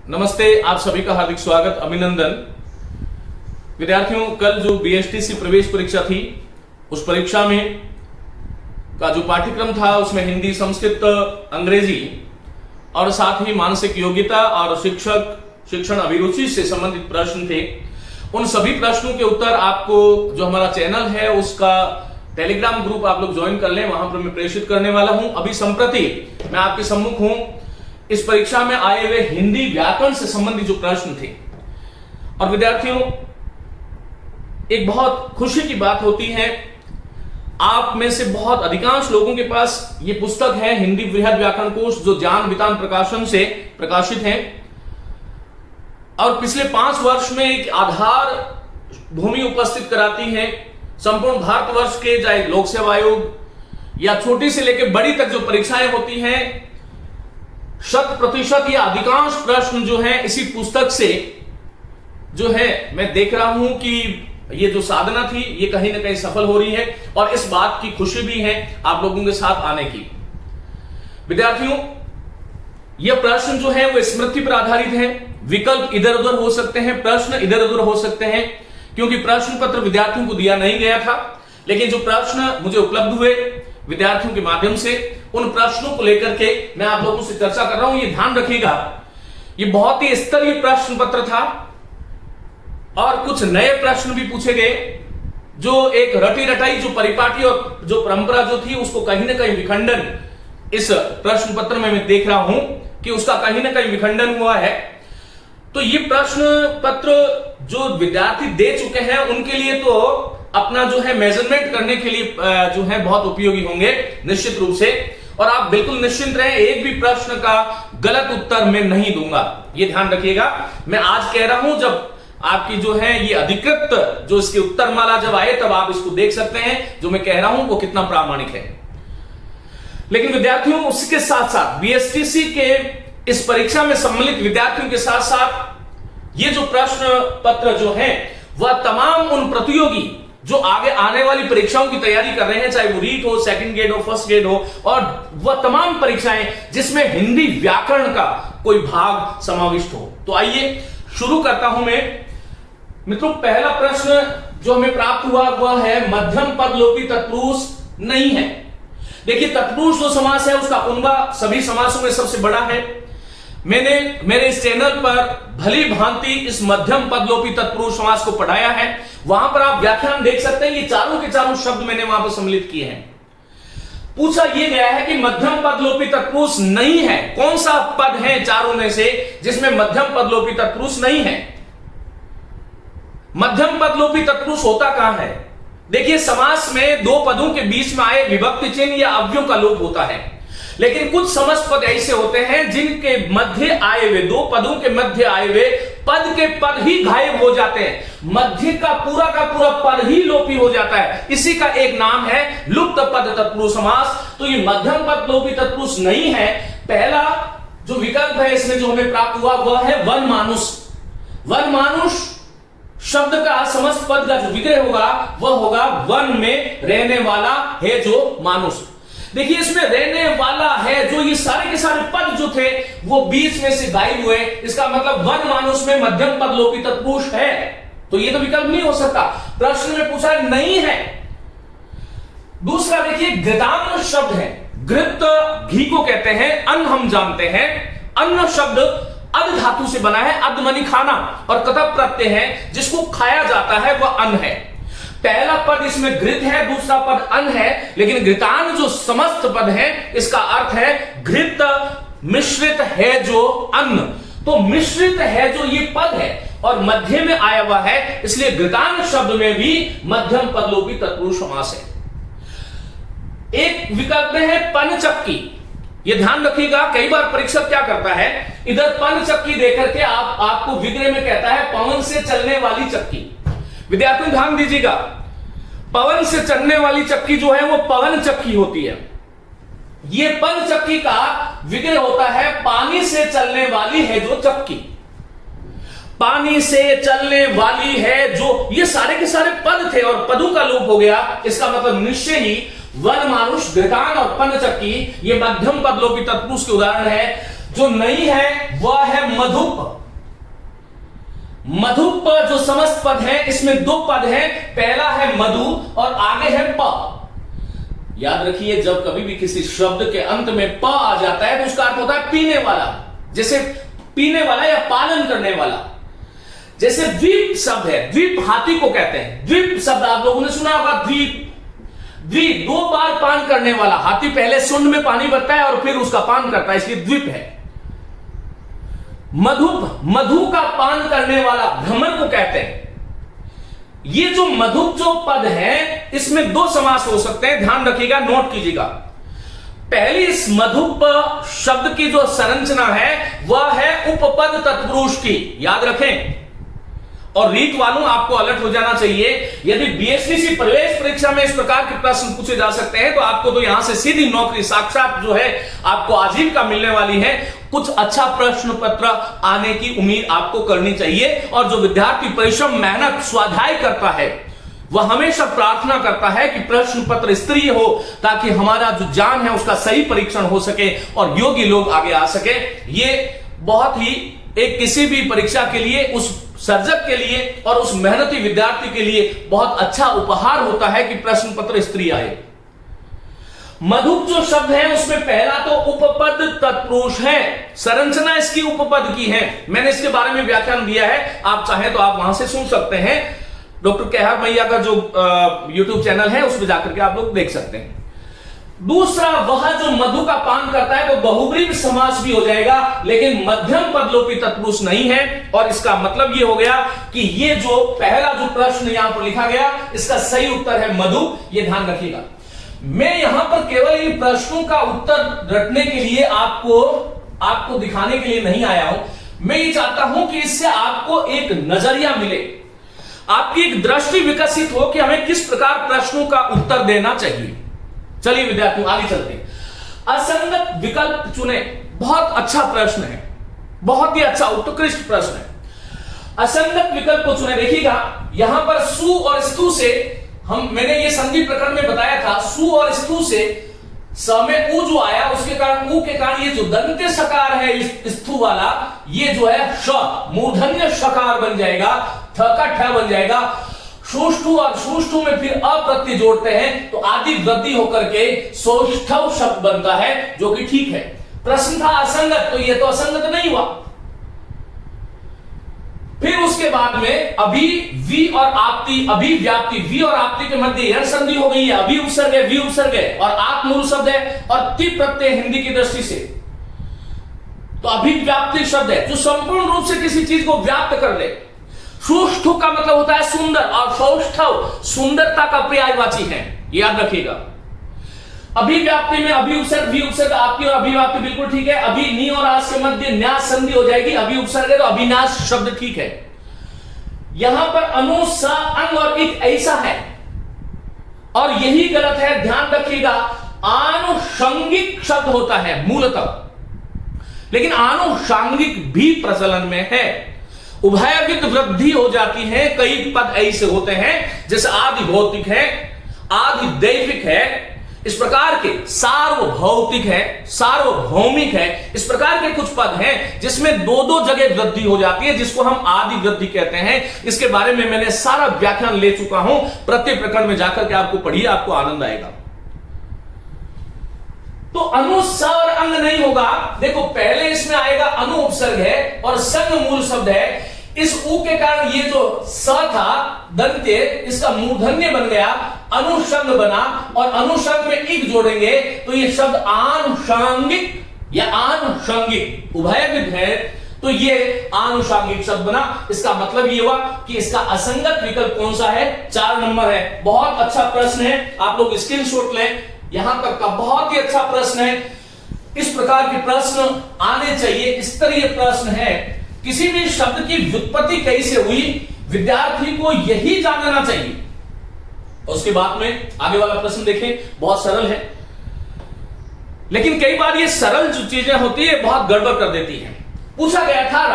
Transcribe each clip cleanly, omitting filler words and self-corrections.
नमस्ते, आप सभी का हार्दिक स्वागत, अभिनंदन। विद्यार्थियों, कल जो बीएसटीसी प्रवेश परीक्षा थी, उस परीक्षा में का जो पाठ्यक्रम था उसमें हिंदी, संस्कृत, अंग्रेजी और साथ ही मानसिक योग्यता और शिक्षण अभिरुचि से संबंधित प्रश्न थे। उन सभी प्रश्नों के उत्तर आपको जो हमारा चैनल है उसका टेलीग्राम ग्रुप आप लोग ज्वाइन कर लें, वहां पर मैं प्रेषित करने वाला हूं। अभी संप्रति मैं आपके सम्मुख हूं इस परीक्षा में आए हुए हिंदी व्याकरण से संबंधित जो प्रश्न थे। और विद्यार्थियों, एक बहुत खुशी की बात होती है, आप में से बहुत अधिकांश लोगों के पास ये पुस्तक है, हिंदी बृहद व्याकरण कोश, जो ज्ञान वितान प्रकाशन से प्रकाशित है और पिछले 5 वर्ष में एक आधार भूमि उपस्थित कराती है। संपूर्ण भारतवर्ष के चाहे लोक सेवा आयोग या छोटी से लेकर बड़ी तक जो परीक्षाएं होती हैं, 100% या अधिकांश प्रश्न जो है इसी पुस्तक से जो है मैं देख रहा हूं कि ये जो साधना थी ये कहीं ना कहीं सफल हो रही है और इस बात की खुशी भी है आप लोगों के साथ आने की। विद्यार्थियों, ये प्रश्न जो है वो स्मृति पर आधारित है, विकल्प इधर उधर हो सकते हैं, प्रश्न इधर उधर हो सकते हैं, क्योंकि प्रश्न पत्र विद्यार्थियों को दिया नहीं गया था। लेकिन जो प्रश्न मुझे उपलब्ध हुए विद्यार्थियों के माध्यम से, उन प्रश्नों को लेकर के मैं आप लोगों से चर्चा कर रहा हूं। ये ध्यान रखिएगा, ये बहुत ही स्तरीय प्रश्न पत्र था और कुछ नए प्रश्न भी पूछे गए, जो एक रटी रटाई जो परिपाटी और जो परंपरा जो थी उसको कहीं ना कहीं विखंडन इस प्रश्न पत्र में मैं देख रहा हूं कि उसका कहीं ना कहीं विखंडन हुआ है। तो ये प्रश्न पत्र जो विद्यार्थी दे चुके हैं उनके लिए तो अपना जो है मेजरमेंट करने के लिए जो है बहुत उपयोगी होंगे निश्चित रूप से। और आप बिल्कुल निश्चिंत रहें, एक भी प्रश्न का गलत उत्तर मैं नहीं दूंगा, ये ध्यान रखिएगा। मैं आज कह रहा हूं, जब आपकी जो है ये अधिकृत जो इसकी उत्तर माला जब आए तब आप इसको देख सकते हैं जो मैं कह रहा हूं वो कितना प्रामाणिक है। लेकिन विद्यार्थियों, उसके साथ साथ बीएसटीसी के इस परीक्षा में सम्मिलित विद्यार्थियों के साथ साथ ये जो प्रश्न पत्र जो है वह तमाम उन प्रतियोगी जो आगे आने वाली परीक्षाओं की तैयारी कर रहे हैं, चाहे वो रीट हो, सेकंड ग्रेड हो, फर्स्ट ग्रेड हो, और वह तमाम परीक्षाएं जिसमें हिंदी व्याकरण का कोई भाग समाविष्ट हो। तो आइए शुरू करता हूं मैं। मित्रों, पहला प्रश्न जो हमें प्राप्त हुआ वह है मध्यम पद लोपी तत्पुरुष नहीं है। देखिए, तत्पुरुष जो समास है उसका कुनबा सभी समासों में सबसे बड़ा है। मैंने मेरे इस चैनल पर भली भांति इस मध्यम पदलोपी तत्पुरुष समास को पढ़ाया है, वहां पर आप व्याख्यान देख सकते हैं। ये चारों के चारों शब्द मैंने वहां पर सम्मिलित किए हैं। पूछा यह गया है कि मध्यम पदलोपी तत्पुरुष नहीं है, कौन सा पद है चारों में से जिसमें मध्यम पदलोपी तत्पुरुष नहीं है। मध्यम पदलोपी तत्पुरुष होता कहां है? देखिए, समास में दो पदों के बीच में आए विभक्ति चिन्ह या अव्ययों का लोप होता है, लेकिन कुछ समस्त पद ऐसे होते हैं जिनके मध्य आए हुए, दो पदों के मध्य आए हुए पद के पद ही गायब हो जाते हैं, मध्य का पूरा पद ही लोपी हो जाता है। इसी का एक नाम है लुप्त पद तत्पुरुष समास। तो ये मध्यम पद लोपी तत्पुरुष नहीं है। पहला जो विकल्प है इसमें जो हमें प्राप्त हुआ वह है वन मानुष। वन मानुष शब्द का समस्त पद का जो विग्रह होगा वह होगा वन में रहने वाला है जो मानुष। देखिए, इसमें रहने वाला है जो, ये सारे के सारे पद जो थे वो बीच में से गायब हुए, इसका मतलब वन मानुष में मध्यम पद लोपी तत्पुरुष है। तो ये तो विकल्प नहीं हो सकता। प्रश्न में पूछा नहीं है। दूसरा देखिए, घृतान्न शब्द है। घृत घी को कहते हैं, अन्न हम जानते हैं। अन्न शब्द अद धातु से बना है, अद मनी खाना, और कतः प्रत्यय है, जिसको खाया जाता है वह अन्न है। पहला पद इसमें घृत है, दूसरा पद अन्न है, लेकिन घृतान जो समस्त पद है इसका अर्थ है घृत मिश्रित है जो अन्न। तो मिश्रित है जो ये पद है और मध्य में आया हुआ है, इसलिए घृतान शब्द में भी मध्यम पदलोपी तत्पुरुष समास है। एक विकल्प में है पनचक्की। ये ध्यान रखिएगा, कई बार परीक्षक क्या करता है, इधर पनचक्की देकर के आपको विग्रह में कहता है पवन से चलने वाली चक्की। विद्यार्थियों ध्यान दीजिएगा, पवन से चलने वाली चक्की जो है वो पवन चक्की होती है। ये पन चक्की का विग्रह होता है पानी से चलने वाली है जो चक्की। पानी से चलने वाली है जो, ये सारे के सारे पद थे और पदों का लोप हो गया। इसका मतलब निश्चय ही वन मानुष, घृतान और पन चक्की ये मध्यम पदलोपी तत्पुरुष के उदाहरण है। जो नहीं है वह है मधुप। मधुप जो समस्त पद है, इसमें दो पद हैं, पहला है मधु और आगे है प। याद रखिए, जब कभी भी किसी शब्द के अंत में प आ जाता है तो उसका अर्थ होता है पीने वाला, जैसे पीने वाला या पालन करने वाला। जैसे द्वीप शब्द है, द्वीप हाथी को कहते हैं। द्वीप शब्द आप लोगों ने सुना होगा, द्वीप, द्वीप दो बार पान करने वाला। हाथी पहले सुंड में पानी भरता है और फिर उसका पान करता है, इसलिए द्वीप है। मधुप, मधु का पान करने वाला, भ्रमर को कहते हैं। ये जो मधुप जो पद है, इसमें दो समास हो सकते हैं, ध्यान रखिएगा, नोट कीजिएगा। पहली इस मधुप शब्द की जो संरचना है वह है उपपद तत्पुरुष की, याद रखें। और रीत वालों, आपको अलर्ट हो जाना चाहिए, यदि बीएसटीसी प्रवेश परीक्षा में इस प्रकार के प्रश्न पूछे जा सकते हैं तो आपको तो यहां से सीधी नौकरी साक्षात जो है आपको आजीविका मिलने वाली है। कुछ अच्छा प्रश्न पत्र आने की उम्मीद आपको करनी चाहिए। और जो विद्यार्थी परिश्रम, मेहनत, स्वाध्याय करता है वह हमेशा प्रार्थना करता है कि प्रश्न पत्र स्तरीय हो, ताकि हमारा जो ज्ञान है उसका सही परीक्षण हो सके और योग्य लोग आगे आ सके। ये बहुत ही एक किसी भी परीक्षा के लिए, उस सर्जक के लिए और उस मेहनती विद्यार्थी के लिए बहुत अच्छा उपहार होता है कि प्रश्न पत्र स्तरीय आए। मधुप जो शब्द है उसमें पहला तो उपपद तत्पुरुष है, संरचना इसकी उपपद की है। मैंने इसके बारे में व्याख्यान दिया है, आप चाहें तो आप वहां से सुन सकते हैं। डॉक्टर केहार मैया का जो यूट्यूब चैनल है उसमें जाकर के आप लोग देख सकते हैं। दूसरा, वह जो मधु का पान करता है वो बहुब्रीहि समास भी हो जाएगा, लेकिन मध्यम पदलोपी तत्पुरुष नहीं है। और इसका मतलब ये हो गया कि ये जो पहला जो प्रश्न यहां पर लिखा गया, इसका सही उत्तर है मधु, ये ध्यान रखिएगा। मैं यहां पर केवल इन प्रश्नों का उत्तर रटने के लिए आपको दिखाने के लिए नहीं आया हूं। मैं ये चाहता हूं कि इससे आपको एक नजरिया मिले, आपकी एक दृष्टि विकसित हो कि हमें किस प्रकार प्रश्नों का उत्तर देना चाहिए। चलिए विद्यार्थियों, आगे चलते हैं। असंगत विकल्प चुने, बहुत अच्छा प्रश्न है, बहुत ही अच्छा उत्कृष्ट प्रश्न है। असंगत विकल्प को चुने। देखिएगा, यहां पर सु और स्तु से मैंने ये संधि प्रकरण में बताया था, सु और स्तु से स में उ जो आया, उसके कारण उ के कारण ये जो दंत्य सकार है स्तु वाला, ये जो है श, मूर्धन्य सकार बन जाएगा, थ का ठ बन जाएगा। सुष्ठु और सुष्ठु में फिर अप्रत्यय जोड़ते हैं तो आदि वृद्धि होकर के सौष्ठव शब्द बनता है, जो कि ठीक है। प्रश्न था असंगत, तो ये तो असंगत नहीं हुआ। फिर उसके बाद में अभी, वी और आपती, अभिव्याप्ति, वी और आपती के मध्य यह संधि हो गई है, अभी उपसर्ग है, वी उपसर्ग है और आप मूल शब्द है और ति प्रत्यय हिंदी की दृष्टि से तो अभिव्याप्ति शब्द है जो संपूर्ण रूप से किसी चीज को व्याप्त कर दे। सुष्ठु का मतलब होता है सुंदर और सौष्ठव सुंदरता का पर्यायवाची है, याद रखिएगा। अभिव्याप्ति में अभी उपसर्ग, वी उपसर्ग, आपकी और अभिव्याप्ति बिल्कुल ठीक है। अभी नी और आस के मध्य न्यास संधि हो जाएगी, अभी उपसर्ग है तो अभिनाश शब्द ठीक है। यहां पर अनु, स, अंग और इत ऐसा है और यही गलत है, ध्यान रखिएगा। आनुषंगिक शब्द होता है मूलतः, लेकिन आनुषांगिक भी प्रचलन में है। उभयविध वृद्धि हो जाती है, कई पद ऐसे होते हैं जैसे आदि भौतिक है, आदि दैविक है, इस प्रकार के सार्वभौतिक है, सार्वभौमिक है, इस प्रकार के कुछ पद हैं जिसमें दो दो जगह वृद्धि हो जाती है, जिसको हम आदि वृद्धि कहते हैं। इसके बारे में मैंने सारा व्याख्यान ले चुका हूं, प्रत्येक प्रकरण में जाकर के आपको पढ़िए, आपको आनंद आएगा। तो अनु, स और अंग नहीं होगा। देखो, पहले इसमें आएगा अनु उपसर्ग है और संग मूल शब्द है। इस उ के कारण ये जो स था दंत्य, इसका मूर्धन्य बन गया, अनुषंग बना और अनुषंग में इक जोड़ेंगे तो ये शब्द आनुषांगिक या आनुषंगिक उभयविध है, तो ये आनुषांगिक शब्द बना। इसका मतलब ये हुआ कि इसका असंगत विकल्प कौन सा है, 4 नंबर है। बहुत अच्छा प्रश्न है, आप लोग स्क्रीनशॉट लें, यहां तक का बहुत ही अच्छा प्रश्न है। इस प्रकार के प्रश्न आने चाहिए, स्तरीय प्रश्न है। किसी भी शब्द की व्युत्पत्ति कैसे हुई, विद्यार्थी को यही जानना चाहिए। उसके बाद में आगे वाला प्रश्न देखें, बहुत सरल है, लेकिन कई बार ये सरल जो चीजें होती है बहुत गड़बड़ कर देती हैं। पूछा गया था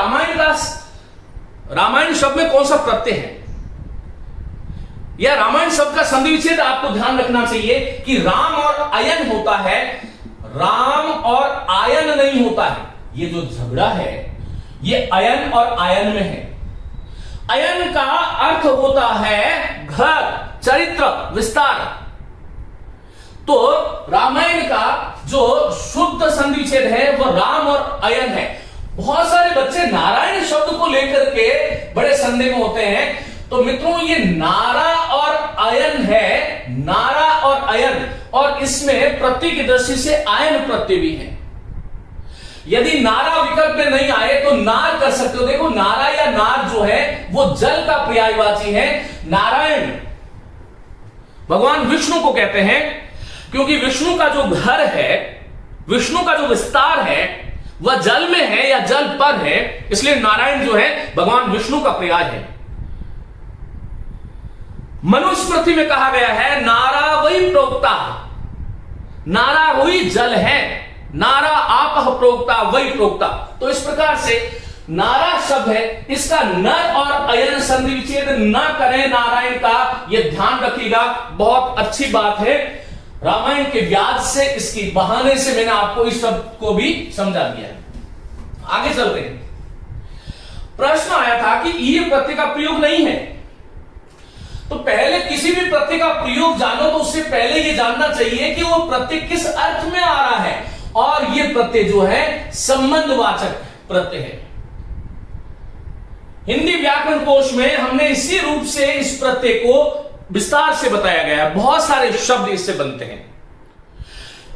रामायण शब्द में कौन सा प्रत्यय है, या रामायण शब्द का संधि विच्छेद आपको ध्यान रखना चाहिए कि राम और अयन होता है, राम और आयन नहीं होता है। ये जो झगड़ा है ये अयन और आयन में है। अयन का अर्थ होता है घर, चरित्र, विस्तार। तो रामायण का जो शुद्ध संधि विच्छेद है वो राम और अयन है। बहुत सारे बच्चे नारायण शब्द को लेकर के बड़े संदेह में होते हैं। तो मित्रों ये नारा और अयन है, नारा और अयन, और इसमें प्रत्यय की दृष्टि से आयन प्रत्यय भी है। यदि नारा विकल्प में नहीं आए तो नार कर सकते हो। देखो नारा या नार जो है वो जल का पर्यायवाची है। नारायण भगवान विष्णु को कहते हैं क्योंकि विष्णु का जो घर है, विष्णु का जो विस्तार है वह जल में है या जल पर है, इसलिए नारायण जो है भगवान विष्णु का पर्याय है। मनुस्मृति में कहा गया है नारा वही प्रोक्ता, नारा हुई जल है, नारा आप प्रोक्ता वही प्रोक्ता। तो इस प्रकार से नारा शब्द है, इसका नर और अयन संधि विच्छेद न करें नारायण का, यह ध्यान रखिएगा, बहुत अच्छी बात है। रामायण के व्याज से, इसकी बहाने से मैंने आपको इस शब्द को भी समझा दिया। आगे चलते हैं। प्रश्न आया था कि ये प्रत्यय का प्रयोग नहीं है, तो पहले किसी भी प्रत्यय का प्रयोग जानो तो उससे पहले ये जानना चाहिए कि वो प्रत्यय किस अर्थ में आ रहा है, और ये प्रत्यय जो है संबंधवाचक प्रत्यय है। हिंदी व्याकरण कोश में हमने इसी रूप से इस प्रत्यय को विस्तार से बताया गया है। बहुत सारे शब्द इससे बनते हैं।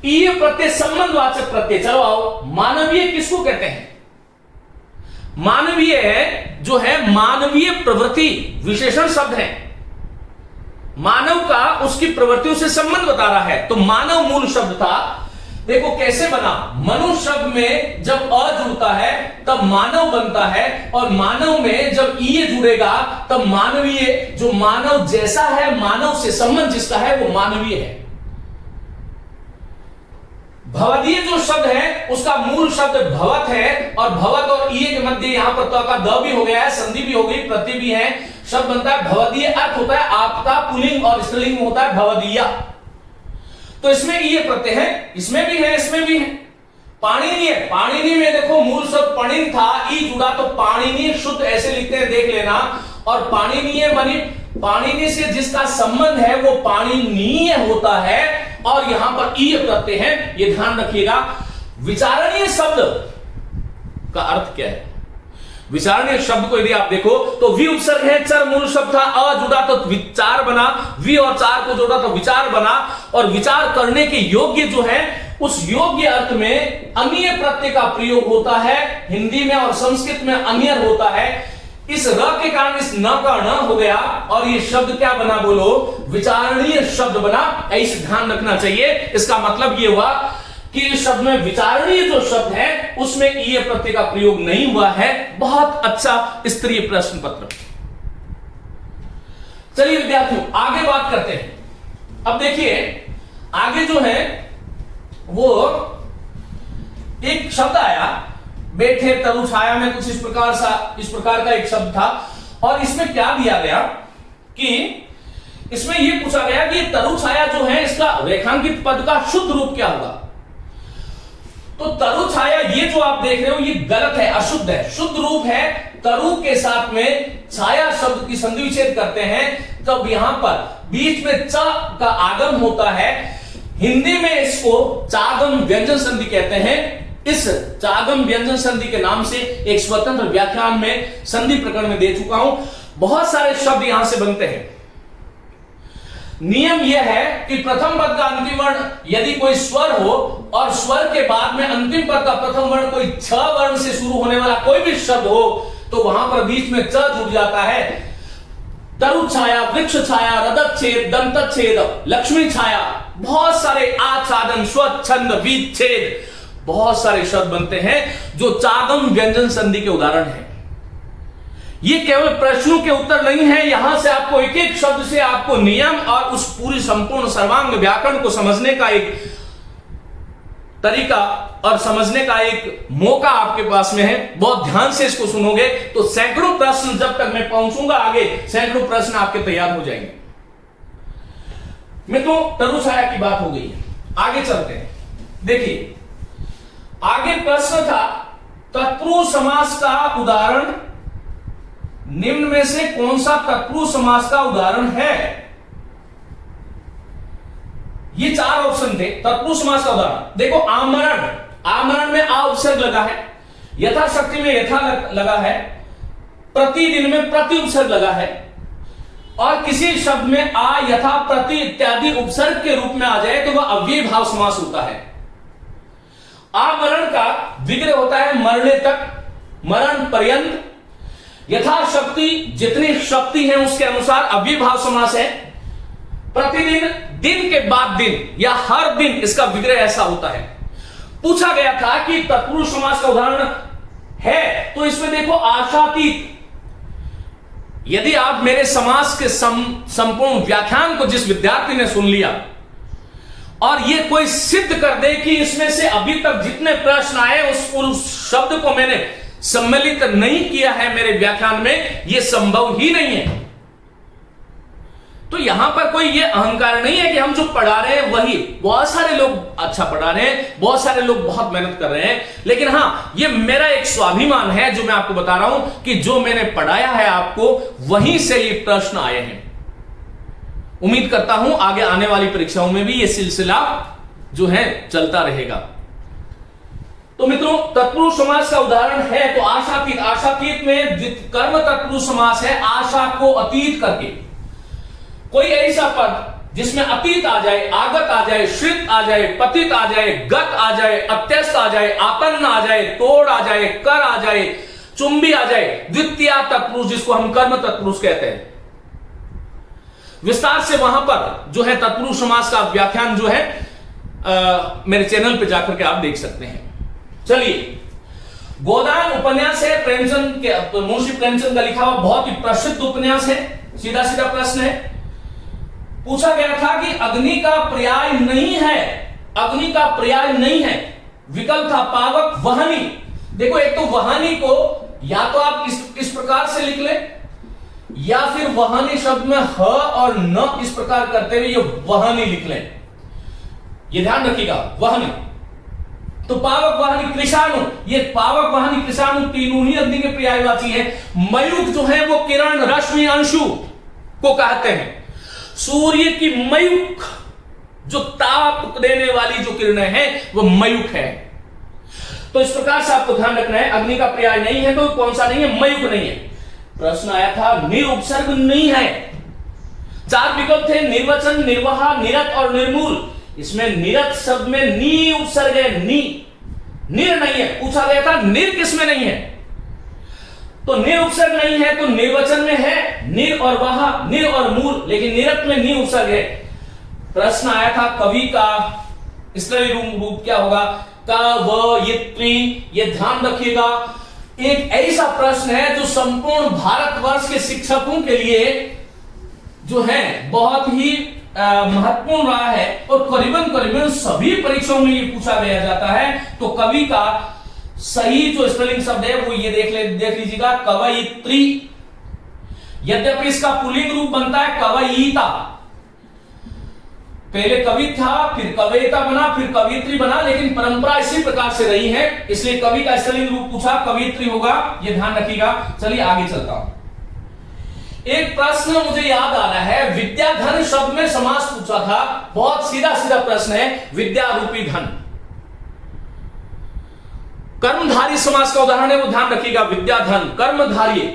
ये प्रत्यय संबंधवाचक प्रत्यय। चलो आओ, मानवीय किसको कहते हैं? मानवीय है जो है मानवीय प्रवृत्ति विशेषण शब्द है। मानव का उसकी प्रवृत्तियों से संबंध बता रहा है। तो मानव मूल शब्द था। देखो कैसे बना, मनुष्य शब्द में जब अ जुड़ता है तब मानव बनता है, और मानव में जब ईय जुड़ेगा तब मानवीय, जो मानव जैसा है, मानव से संबंध जिसका है वो मानवीय है। भवदीय जो शब्द है उसका मूल शब्द भवत है, और भवत और ईय के मध्य यहां पर तो का द भी हो गया है, संधि भी हो गई, प्रत्यय भी है, शब्द बनता है भवदीय। अर्थ होता है आपका, पुल्लिंग और स्त्रीलिंग में होता है भवदीय। तो इसमें ये प्रत्यय है, इसमें भी है, इसमें भी है। पाणिनीय, पाणिनीय में देखो मूल शब्द पणिन था, ई जुड़ा तो पाणिनीय शुद्ध ऐसे लिखते हैं, देख लेना। और पाणिनीय मानी पाणिनीय से जिसका संबंध है वो पाणिनीय होता है, और यहां पर ई प्रत्यय है, ये ध्यान रखिएगा। विचारणीय शब्द का अर्थ क्या है? विचारणीय शब्द को यदि आप देखो तो वि उपसर्ग है, चर मूल शब्द था, अ जुड़ा तो विचार बना, वि और चार को जोड़ा तो विचार बना, और विचार करने के योग्य जो है उस योग्य अर्थ में अन्य प्रत्यय का प्रयोग होता है। हिंदी में और संस्कृत में अन्य होता है। इस र के कारण इस न का न हो गया, और ये शब्द क्या बना बोलो? विचारणीय शब्द बना। ऐसे ध्यान रखना चाहिए। इसका मतलब ये हुआ कि इस शब्द में विचारणीय जो शब्द है उसमें ये प्रत्यय का प्रयोग नहीं हुआ है। बहुत अच्छा स्तरीय प्रश्न पत्र। चलिए विद्यार्थियों आगे बात करते हैं। अब देखिए आगे जो है वो एक शब्द आया, बैठे तरु छाया में, कुछ इस प्रकार का एक शब्द था। और इसमें क्या दिया गया कि इसमें यह पूछा गया कि तरु छाया जो है इसका रेखांकित पद का शुद्ध रूप क्या होगा? तो तरु छाया ये जो आप देख रहे हो ये गलत है, अशुद्ध है। शुद्ध रूप है तरु के साथ में छाया शब्द की संधि विच्छेद करते हैं तब यहां पर बीच में च का आगम होता है। हिंदी में इसको चागम व्यंजन संधि कहते हैं। इस चागम व्यंजन संधि के नाम से एक स्वतंत्र व्याख्यान में संधि प्रकरण में दे चुका हूं। बहुत सारे शब्द यहां से बनते हैं। नियम यह है कि प्रथम पद का अंतिम वर्ण यदि कोई स्वर हो और स्वर के बाद में अंतिम पद का प्रथम वर्ण कोई छ वर्ण से शुरू होने वाला कोई भी शब्द हो तो वहां पर बीच में च जुड़ जाता है। तरु छाया, वृक्ष छाया, रदत छेद, दंत छेद, लक्ष्मी छाया, बहुत सारे आच्छादन, स्वच्छंद, विच्छेद, बहुत सारे शब्द बनते हैं जो चागम व्यंजन संधि के उदाहरण हैं। ये केवल प्रश्नों के उत्तर नहीं है। यहां से आपको एक एक शब्द से आपको नियम और उस पूरी संपूर्ण सर्वांग व्याकरण को समझने का एक तरीका और समझने का एक मौका आपके पास में है। बहुत ध्यान से इसको सुनोगे तो सैकड़ों प्रश्न, जब तक मैं पहुंचूंगा आगे, सैकड़ों प्रश्न आपके तैयार हो जाएंगे। मित्रों तरु छाया की बात हो गई है, आगे चलते हैं। देखिए आगे प्रश्न था तत्पुरुष समास का उदाहरण निम्न में से कौन सा तत्पुरुष समास का उदाहरण है? ये 4 ऑप्शन थे तत्पुरुष समास का उदाहरण। देखो, आमरण, आमरण में आ उपसर्ग लगा है, यथाशक्ति में यथा लगा है, प्रतिदिन में प्रति उपसर्ग लगा है, और किसी शब्द में आ, यथा, प्रति इत्यादि उपसर्ग के रूप में आ जाए तो वह अव्ययी भाव समास होता है। आमरण का विग्रह होता है मरने तक, मरण पर्यंत। यथाशक्ति, जितनी शक्ति है उसके अनुसार अव्ययी भाव समास है। प्रतिदिन, दिन के बाद दिन या हर दिन, इसका विग्रह ऐसा होता है। पूछा गया था कि तत्पुरुष समास का उदाहरण है, तो इसमें देखो आशातीत। यदि आप मेरे समास के संपूर्ण व्याख्यान को जिस विद्यार्थी ने सुन लिया और ये कोई सिद्ध कर दे कि इसमें से अभी तक जितने प्रश्न आए उस शब्द को मैंने सम्मिलित नहीं किया है मेरे व्याख्यान में, यह संभव ही नहीं है। तो यहां पर कोई ये अहंकार नहीं है कि हम जो पढ़ा रहे हैं वही, बहुत सारे लोग अच्छा पढ़ा रहे हैं, बहुत सारे लोग बहुत मेहनत कर रहे हैं, लेकिन हां, ये मेरा एक स्वाभिमान है जो मैं आपको बता रहा हूं कि जो मैंने पढ़ाया है आपको वहीं से ये प्रश्न आए हैं। उम्मीद करता हूं आगे आने वाली परीक्षाओं में भी ये सिलसिला जो है चलता रहेगा। तो मित्रों, तत्पुरुष समास का उदाहरण है तो आशातीत। आशातीत में कर्म तत्पुरुष समास है, आशा को अतीत करके। कोई ऐसा पद जिसमें अतीत आ जाए, आगत आ जाए, श्रित आ जाए, पतित आ जाए, गत आ जाए, अत्यस्त आ जाए, आपन्न आ जाए, तोड़ आ जाए, कर आ जाए, चुंबी आ जाए, द्वितीय तत्पुरुष जिसको हम कर्म तत्पुरुष कहते हैं। विस्तार से वहां पर जो है तत्पुरुष समास का व्याख्यान जो है मेरे चैनल पे जाकर के आप देख सकते हैं। चलिए, गोदान उपन्यास है प्रेमचंद के, मुंशी प्रेमचंद का लिखा हुआ बहुत ही प्रसिद्ध उपन्यास है। सीधा सीधा प्रश्न है, पूछा गया था कि अग्नि का पर्याय नहीं है, अग्नि का पर्याय नहीं है, विकल्प था पावक, वहनी। देखो, एक तो वहनी को या तो आप इस प्रकार से लिख लें या फिर वहनी शब्द में ह और न इस प्रकार करते हुए ये वहनी लिख लें। ये ध्यान रखिएगा, वहनी। तो पावक, वहनी, कृषाणु, ये पावक, वहनी, कृषाणु तीनों ही अग्नि के पर्यायवाची हैं। मयूख जो है वो किरण, रश्मि, अंशु को कहते हैं। सूर्य की मयूख, जो ताप देने वाली जो किरणें हैं वो मयूख है। तो इस प्रकार से आपको ध्यान रखना है, अग्नि का पर्याय नहीं है तो कौन सा नहीं है? मयूख नहीं है। प्रश्न आया था निरुपसर्ग नहीं है। 4 विकल्प थे, निर्वचन, निर्वाह, निरत और निर्मूल। इसमें निरत शब्द में नी उपसर्ग है, नी, निर नहीं है। पूछा गया था निर किसमें नहीं है, तो निर उपसर्ग नहीं है तो निर्वचन में है निर और वाह, निर और मूल, लेकिन निरत में नी उपसर्ग है। प्रश्न आया था कवि का स्त्रीलिंग रूप क्या होगा? कवयित्री। ये ध्यान रखिएगा, एक ऐसा प्रश्न है जो संपूर्ण भारतवर्ष के शिक्षकों के लिए जो है बहुत ही महत्वपूर्ण रहा है और करीबन सभी परीक्षाओं में ये पूछा गया जाता है। तो कवि का सही जो स्पेलिंग शब्द है वो ये देख लीजिएगा, कवयित्री। यद्यपि इसका पुल्लिंग रूप बनता है कवयिता, पहले कवि था, फिर कवयिता बना, फिर कवयित्री बना, लेकिन परंपरा इसी प्रकार से रही है, इसलिए कवि का स्पेलिंग रूप पूछा, कवयित्री होगा, ये ध्यान रखिएगा। चलिए आगे चलता हूं। एक प्रश्न मुझे याद आ रहा है, विद्याधन शब्द में समास पूछा था, बहुत सीधा सीधा प्रश्न है, विद्या रूपी धन। कर्मधारी समास का उदाहरण है, वो ध्यान रखिएगा, विद्याधन कर्मधारी,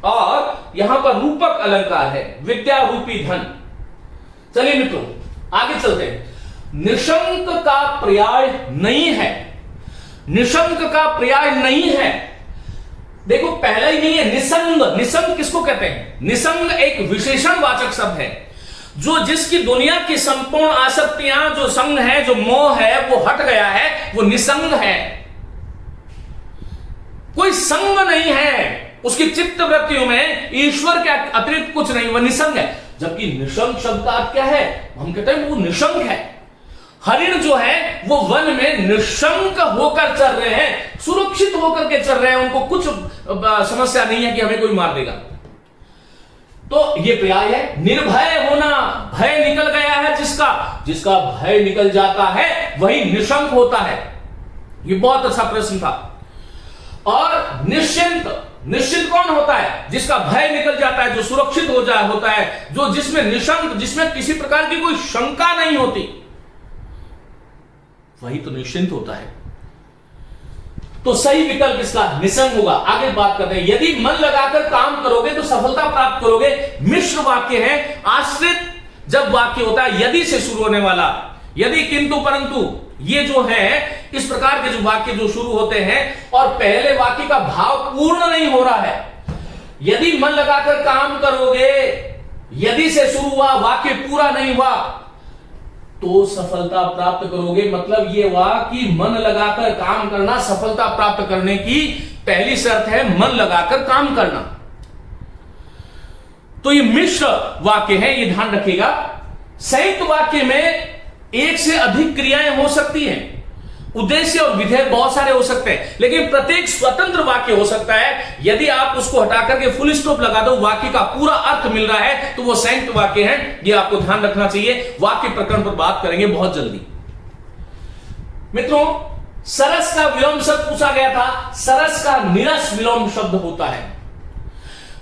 और यहां पर रूपक अलंकार है, विद्या रूपी धन। चलिए मित्रों आगे चलते हैं। निशंक का पर्याय नहीं है, निशंक का पर्याय नहीं है। देखो पहला ही नहीं है, निसंग। निसंग किसको कहते हैं? निसंग एक विशेषणवाचक शब्द है, जो जिसकी दुनिया की संपूर्ण आसक्तियां, जो संग है, जो मोह है, वो हट गया है, वो निसंग है। कोई संग नहीं है उसकी चित्त वृत्तियों में, ईश्वर के अतिरिक्त कुछ नहीं, वह निसंग है। जबकि निशंक शब्द का अर्थ क्या है? हम कहते हैं वो निशंक है। हरिण जो है वो वन में निशंक होकर चल रहे हैं, सुरक्षित होकर के चल रहे हैं, उनको कुछ समस्या नहीं है कि हमें कोई मार देगा। तो ये पर्याय है। निर्भय होना, भय निकल गया है जिसका, जिसका भय निकल जाता है वही निशंक होता है। ये बहुत अच्छा प्रश्न था। और निश्चिंत, निश्चिंत कौन होता है? जिसका भय निकल जाता है, जो सुरक्षित हो जाए होता है, जो जिसमें निशंक, जिसमें किसी प्रकार की कोई शंका नहीं होती, वही तो निश्चिंत होता है। तो सही विकल्प इसका निसंग होगा। आगे बात करते हैं, यदि मन लगाकर काम करोगे तो सफलता प्राप्त करोगे। मिश्र वाक्य है, आश्रित जब वाक्य होता है यदि से शुरू होने वाला, यदि, किंतु, परंतु, ये जो है इस प्रकार के जो वाक्य जो शुरू होते हैं और पहले वाक्य का भाव पूर्ण नहीं हो रहा है। यदि मन लगाकर काम करोगे, यदि से शुरू हुआ, वाक्य पूरा नहीं हुआ तो सफलता प्राप्त करोगे। मतलब ये हुआ कि मन लगाकर काम करना सफलता प्राप्त करने की पहली शर्त है, मन लगाकर काम करना। तो ये मिश्र वाक्य है, ये ध्यान रखिएगा। संयुक्त वाक्य में एक से अधिक क्रियाएं हो सकती हैं, उद्देश्य और विधेय बहुत सारे हो सकते हैं, लेकिन प्रत्येक स्वतंत्र वाक्य हो सकता है। यदि आप उसको हटाकर के फुल स्टॉप लगा दो, वाक्य का पूरा अर्थ मिल रहा है, तो वो संयुक्त वाक्य है। ये आपको ध्यान रखना चाहिए। वाक्य प्रकरण पर बात करेंगे बहुत जल्दी। मित्रों, सरस का विलोम शब्द पूछा गया था। सरस का निरस विलोम शब्द होता है।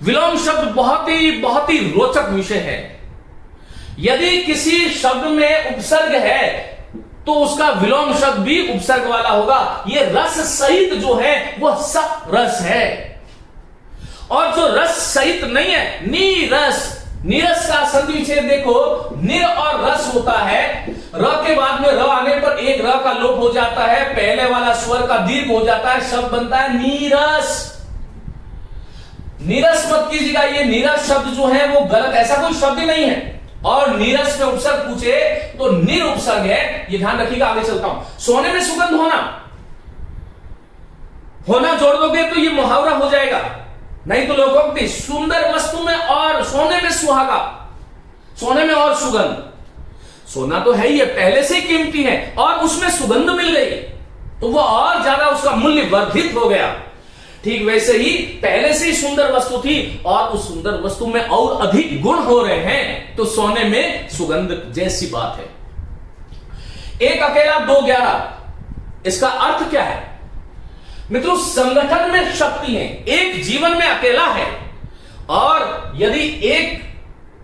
विलोम शब्द बहुत ही रोचक विषय है। यदि किसी शब्द में उपसर्ग है तो उसका विलोम शब्द भी उपसर्ग वाला होगा। ये रस सहित जो है वह सरस है, और जो रस सहित नहीं है, नीरस। नीरस का संधि विच्छेद देखो, निर और रस होता है। र के बाद में र आने पर एक र का लोप हो जाता है, पहले वाला स्वर का दीर्घ हो जाता है, शब्द बनता है नीरस। नीरस मत कीजिएगा, ये नीरस शब्द जो है वो गलत, ऐसा कोई शब्द ही नहीं है। और नीरस में उपसर्ग पूछे तो निर उपसर्ग है, ये ध्यान रखिएगा। आगे चलता हूं। सोने में सुगंध होना जोड़ दोगे तो ये मुहावरा हो जाएगा, नहीं तो लोकोक्ति। सुंदर वस्तु में और सोने में सुहागा, सोने में और सुगंध। सोना तो है ही है, पहले से ही कीमती है, और उसमें सुगंध मिल गई तो वो और ज्यादा उसका मूल्य वर्धित हो गया। ठीक वैसे ही पहले से ही सुंदर वस्तु थी और उस सुंदर वस्तु में और अधिक गुण हो रहे हैं, तो सोने में सुगंध जैसी बात है। एक अकेला दो 11, इसका अर्थ क्या है? मित्रों, संगठन में शक्ति है। एक जीवन में अकेला है, और यदि एक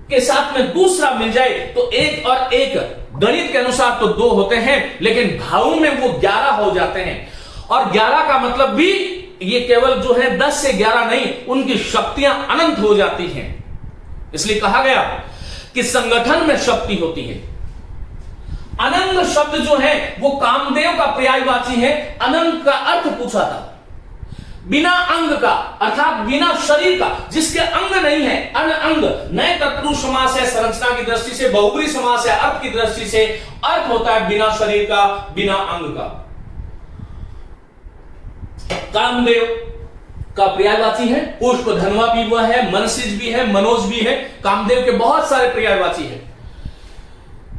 के साथ में दूसरा मिल जाए तो एक और एक गणित के अनुसार तो 2 होते हैं, लेकिन भावों में वो 11 हो जाते हैं। और 11 का मतलब भी ये केवल जो है 10 से 11 नहीं, उनकी शक्तियां अनंत हो जाती हैं। इसलिए कहा गया कि संगठन में शक्ति होती है। अनंत शब्द जो है वो कामदेव का पर्यायवाची है। अनंत का अर्थ पूछा था, बिना अंग का, अर्थात बिना शरीर का, जिसके अंग नहीं है, अन अंग। नए तत्पुरुष समास है संरचना की दृष्टि से, बहुब्री समास है अर्थ की दृष्टि से। अर्थ होता है बिना शरीर का, बिना अंग का। कामदेव का पर्यायवाची है। पुष्प धनवा भी हुआ है, मनसिज भी है, मनोज भी है। कामदेव के बहुत सारे पर्यायवाची है।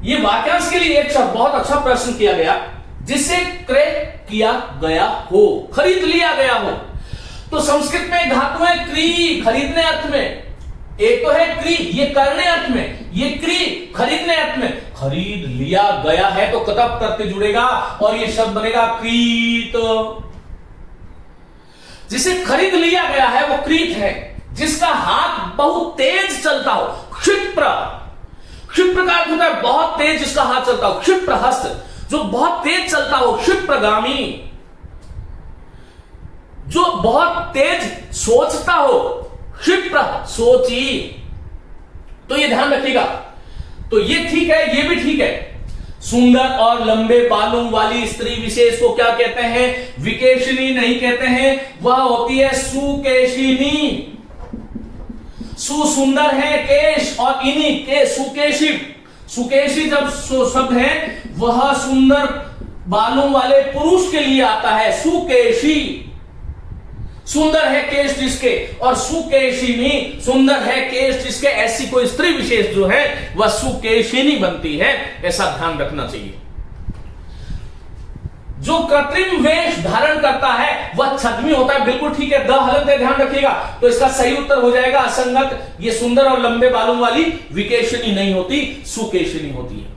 ये वाक्यांश के लिए एक बहुत अच्छा प्रश्न किया गया, जिसे क्रय किया गया हो, खरीद लिया गया हो। तो संस्कृत में धातु है क्री, खरीदने अर्थ में। एक तो है क्री, ये करने अर्थ में, ये क्री खरीदने अर्थ में। खरीद लिया गया है तो कतप प्रत्यय जुड़ेगा और ये शब्द बनेगा क्रीत। जिसे खरीद लिया गया है वो क्रीत है, जिसका हाथ बहुत तेज चलता हो। क्षिप्र, क्षिप्र का अर्थ होता है बहुत तेज जिसका हाथ चलता हो। क्षिप्र हस्त, जो बहुत तेज चलता हो। क्षिप्रगामी, जो बहुत तेज सोचता हो। क्षिप्र सोची। तो ये ध्यान रखिएगा। तो ये ठीक है, ये भी ठीक है। सुंदर और लंबे बालों वाली स्त्री विशेष को क्या कहते हैं? विकेशिनी नहीं कहते हैं, वह होती है सुकेशिनी। सु सुंदर है केश, और इनी के सुकेशी। सुकेशी जब शब्द है वह सुंदर बालों वाले पुरुष के लिए आता है। सुकेशी, सुंदर है केश जिसके, और सुकेशिनी, सुंदर है केश जिसके। ऐसी कोई स्त्री विशेष जो है वह सुकेशिनी बनती है, ऐसा ध्यान रखना चाहिए। जो कृत्रिम वेश धारण करता है वह छद्मी होता है। बिल्कुल ठीक है, द हलंत है, ध्यान रखिएगा। तो इसका सही उत्तर हो जाएगा असंगत। ये सुंदर और लंबे बालों वाली विकेशिनी नहीं होती, सुकेशिनी होती है।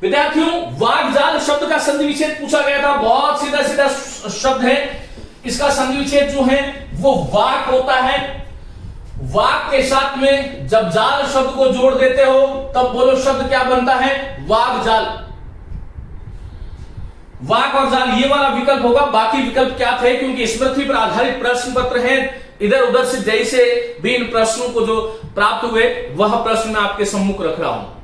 विद्यार्थियों, वाग्जाल शब्द का संधि विच्छेद पूछा गया था। बहुत सीधा सीधा शब्द है। इसका संधि विच्छेद जो है वो वाक होता है। वाक के साथ में जब जाल शब्द को जोड़ देते हो तब बोलो शब्द क्या बनता है, वाक जाल। वाक और जाल ये वाला विकल्प होगा, बाकी विकल्प क्या थे, क्योंकि स्मृति पर आधारित प्रश्न पत्र है, इधर उधर से जैसे भी इन प्रश्नों को जो प्राप्त हुए वह प्रश्न मैं आपके सम्मुख रख रहा हूं।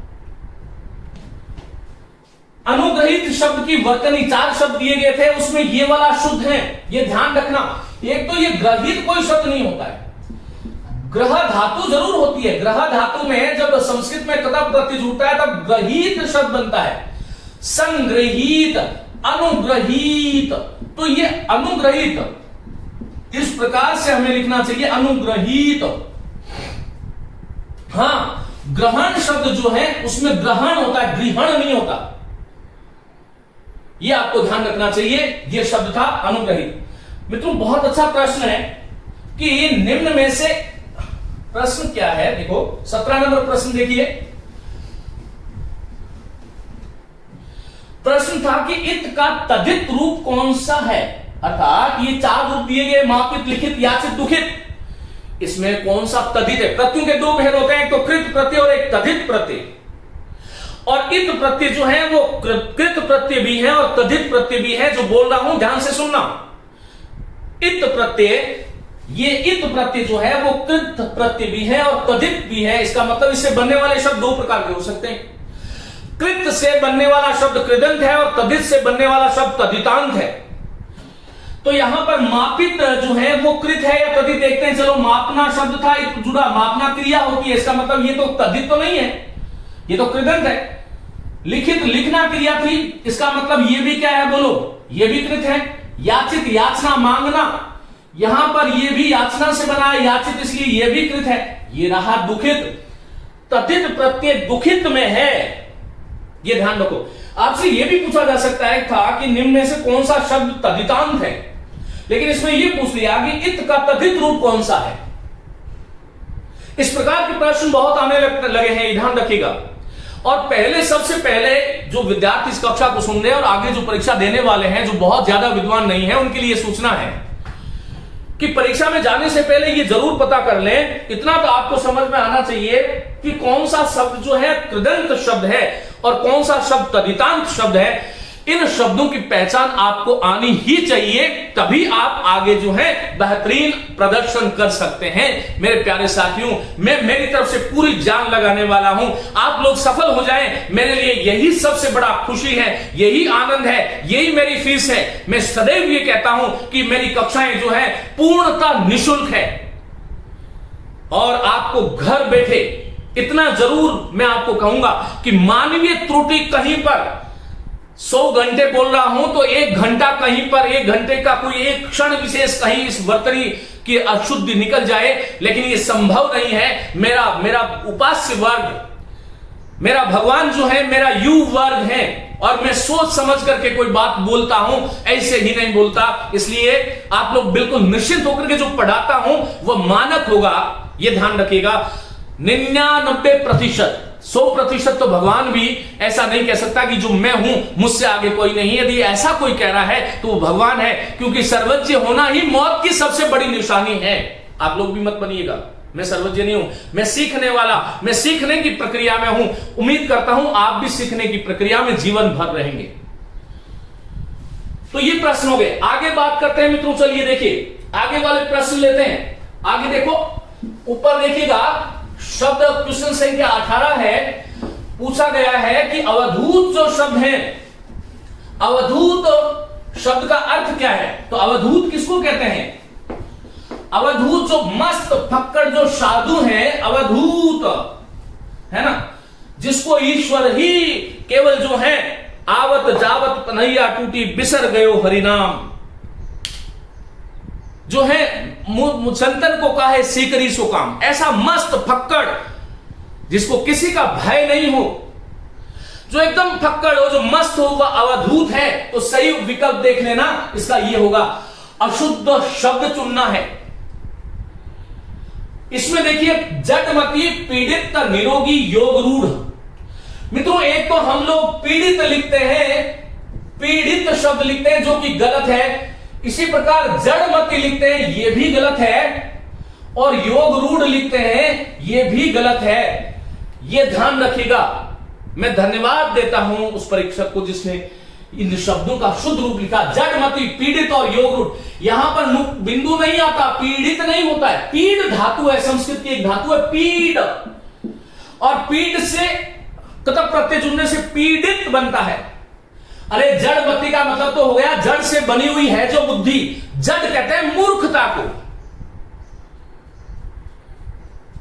अनुग्रहित शब्द की वर्तनी 4 शब्द दिए गए थे, उसमें ये वाला शुद्ध है, ये ध्यान रखना। एक तो ये ग्रहित कोई शब्द नहीं होता है, ग्रह धातु जरूर होती है। ग्रह धातु में जब संस्कृत में कदा प्रत्यय जुड़ता है तब ग्रहित शब्द बनता है। संग्रहित, अनुग्रहित, तो ये अनुग्रहित इस प्रकार से हमें लिखना चाहिए, अनुग्रहित। हां, ग्रहण शब्द जो है उसमें ग्रहण होता है, ग्रहण नहीं होता, यह आपको ध्यान रखना चाहिए। यह शब्द था अनुग्रहित। मित्रों बहुत अच्छा प्रश्न है कि निम्न में से प्रश्न क्या है, देखो 17 नंबर प्रश्न देखिए। प्रश्न था कि इत का तदित रूप कौन सा है, अर्थात ये 4 रूप दिए गए, मापित, लिखित, याचित, दुखित। इसमें कौन सा तदित है? प्रत्ययों के 2 भेद होते हैं, एक तो कृत प्रत्यय और एक तदित प्रत्यय। और इत प्रत्यय जो है वो कृत प्रत्यय भी है और तदित प्रत्यय भी है। जो बोल रहा हूं ध्यान से सुनना। इत प्रत्यय, ये इत प्रत्यय जो है वो कृत प्रत्यय भी है और तदित भी है। इसका मतलब इससे बनने वाले शब्द 2 प्रकार के हो सकते हैं। कृत से बनने वाला शब्द कृदंत है और तदित से बनने वाला शब्द तदितांत है। तो यहां पर मापित जो है वो कृत है या तदित देखते हैं। चलो मापना शब्द था, इत जुड़ा, मापना क्रिया होती है, इसका मतलब ये तो तदित तो नहीं है, ये तो कृदंत है। लिखित, लिखना क्रिया थी, इसका मतलब ये भी क्या है बोलो, ये भी कृत है। याचित, याचना, मांगना, यहां पर ये भी याचना से बना है, याचित, इसलिए ये भी कृत है। ये रहा दुखित। तदित प्रत्यय दुखित में है, ये ध्यान रखो। आपसे यह भी पूछा जा सकता है था कि निम्न में से कौन सा शब्द तदितांत है, लेकिन इसमें यह पूछ लिया कि इत का तदित रूप कौन सा है। इस प्रकार के प्रश्न बहुत आने लगे हैं, ध्यान रखिएगा। और पहले, सबसे पहले जो विद्यार्थी इस कक्षा को सुन रहे हैं और आगे जो परीक्षा देने वाले हैं, जो बहुत ज्यादा विद्वान नहीं है, उनके लिए सूचना है कि परीक्षा में जाने से पहले ये जरूर पता कर लें, इतना तो आपको समझ में आना चाहिए कि कौन सा शब्द जो है कृदंत शब्द है और कौन सा शब्द तदितांत शब्द है। इन शब्दों की पहचान आपको आनी ही चाहिए, तभी आप आगे जो है बेहतरीन प्रदर्शन कर सकते हैं। मेरे प्यारे साथियों, मैं मेरी तरफ से पूरी जान लगाने वाला हूं, आप लोग सफल हो जाएं, मेरे लिए यही सबसे बड़ा खुशी है, यही आनंद है, यही मेरी फीस है। मैं सदैव ये कहता हूं कि मेरी कक्षाएं जो है पूर्णतः निःशुल्क है और आपको घर बैठे इतना जरूर मैं आपको कहूंगा कि मानवीय त्रुटि कहीं पर 100 घंटे बोल रहा हूं तो 1 घंटा कहीं पर, 1 घंटे का कोई एक क्षण विशेष कहीं इस वर्तनी की अशुद्धि निकल जाए, लेकिन यह संभव नहीं है। मेरा उपास्य वर्ग, मेरा भगवान जो है मेरा यु वर्ग है और मैं सोच समझ करके कोई बात बोलता हूं, ऐसे ही नहीं बोलता। इसलिए आप लोग बिल्कुल निश्चिंत होकर के जो पढ़ाता हूं वह मानक होगा, यह ध्यान रखिएगा। 99%, 100% तो भगवान भी ऐसा नहीं कह सकता कि जो मैं हूं मुझसे आगे कोई नहीं। यदि ऐसा कोई कह रहा है तो वो भगवान है, क्योंकि सर्वज्ञ होना ही मौत की सबसे बड़ी निशानी है। आप लोग भी मत बनिएगा, मैं सर्वज्ञ नहीं हूं, मैं सीखने वाला, मैं सीखने की प्रक्रिया में हूं। उम्मीद करता हूं आप भी सीखने की प्रक्रिया में जीवन भर रहेंगे। तो ये प्रश्न हो गए। आगे बात करते हैं मित्रों, चलिए देखिए आगे वाले प्रश्न लेते हैं। आगे देखो, ऊपर देखिएगा, शब्द क्वेश्चन संख्या 18 है। पूछा गया है कि अवधूत जो शब्द है, अवधूत शब्द का अर्थ क्या है। तो अवधूत किसको कहते हैं? अवधूत जो मस्त फक्कड़ जो साधु है, अवधूत है ना, जिसको ईश्वर ही केवल जो है आवत जावत कन्हैया टूटी बिसर गयो हरिनाम, जो है संतन को कहा है सीकरी सो काम। ऐसा मस्त फक्कड़ जिसको किसी का भय नहीं हो, जो एकदम फक्कड़ हो, जो मस्त हो, वह अवधूत है। तो सही विकल्प देख लेना, इसका यह होगा अशुद्ध शब्द चुनना है। इसमें देखिए, जडमती पीड़ित निरोगी योग रूढ़। मित्रों, एक तो हम लोग पीड़ित लिखते हैं, पीड़ित शब्द लिखते हैं जो कि गलत है। इसी प्रकार जड़मति लिखते हैं, यह भी गलत है, और योग रूढ़ लिखते हैं, यह भी गलत है। यह ध्यान रखिएगा। मैं धन्यवाद देता हूं उस परीक्षक को जिसने इन शब्दों का शुद्ध रूप लिखा। जड़मति, पीड़ित और योग रूढ़, यहां पर बिंदु नहीं आता, पीड़ित नहीं होता है। पीड़ धातु है, संस्कृत की एक धातु है पीड़, और पीड़ से तथा प्रत्यय जुड़ने से पीड़ित बनता है। अरे जड़मति का मतलब तो हो गया जड़ से बनी हुई है जो बुद्धि। जड़ कहते हैं मूर्खता को।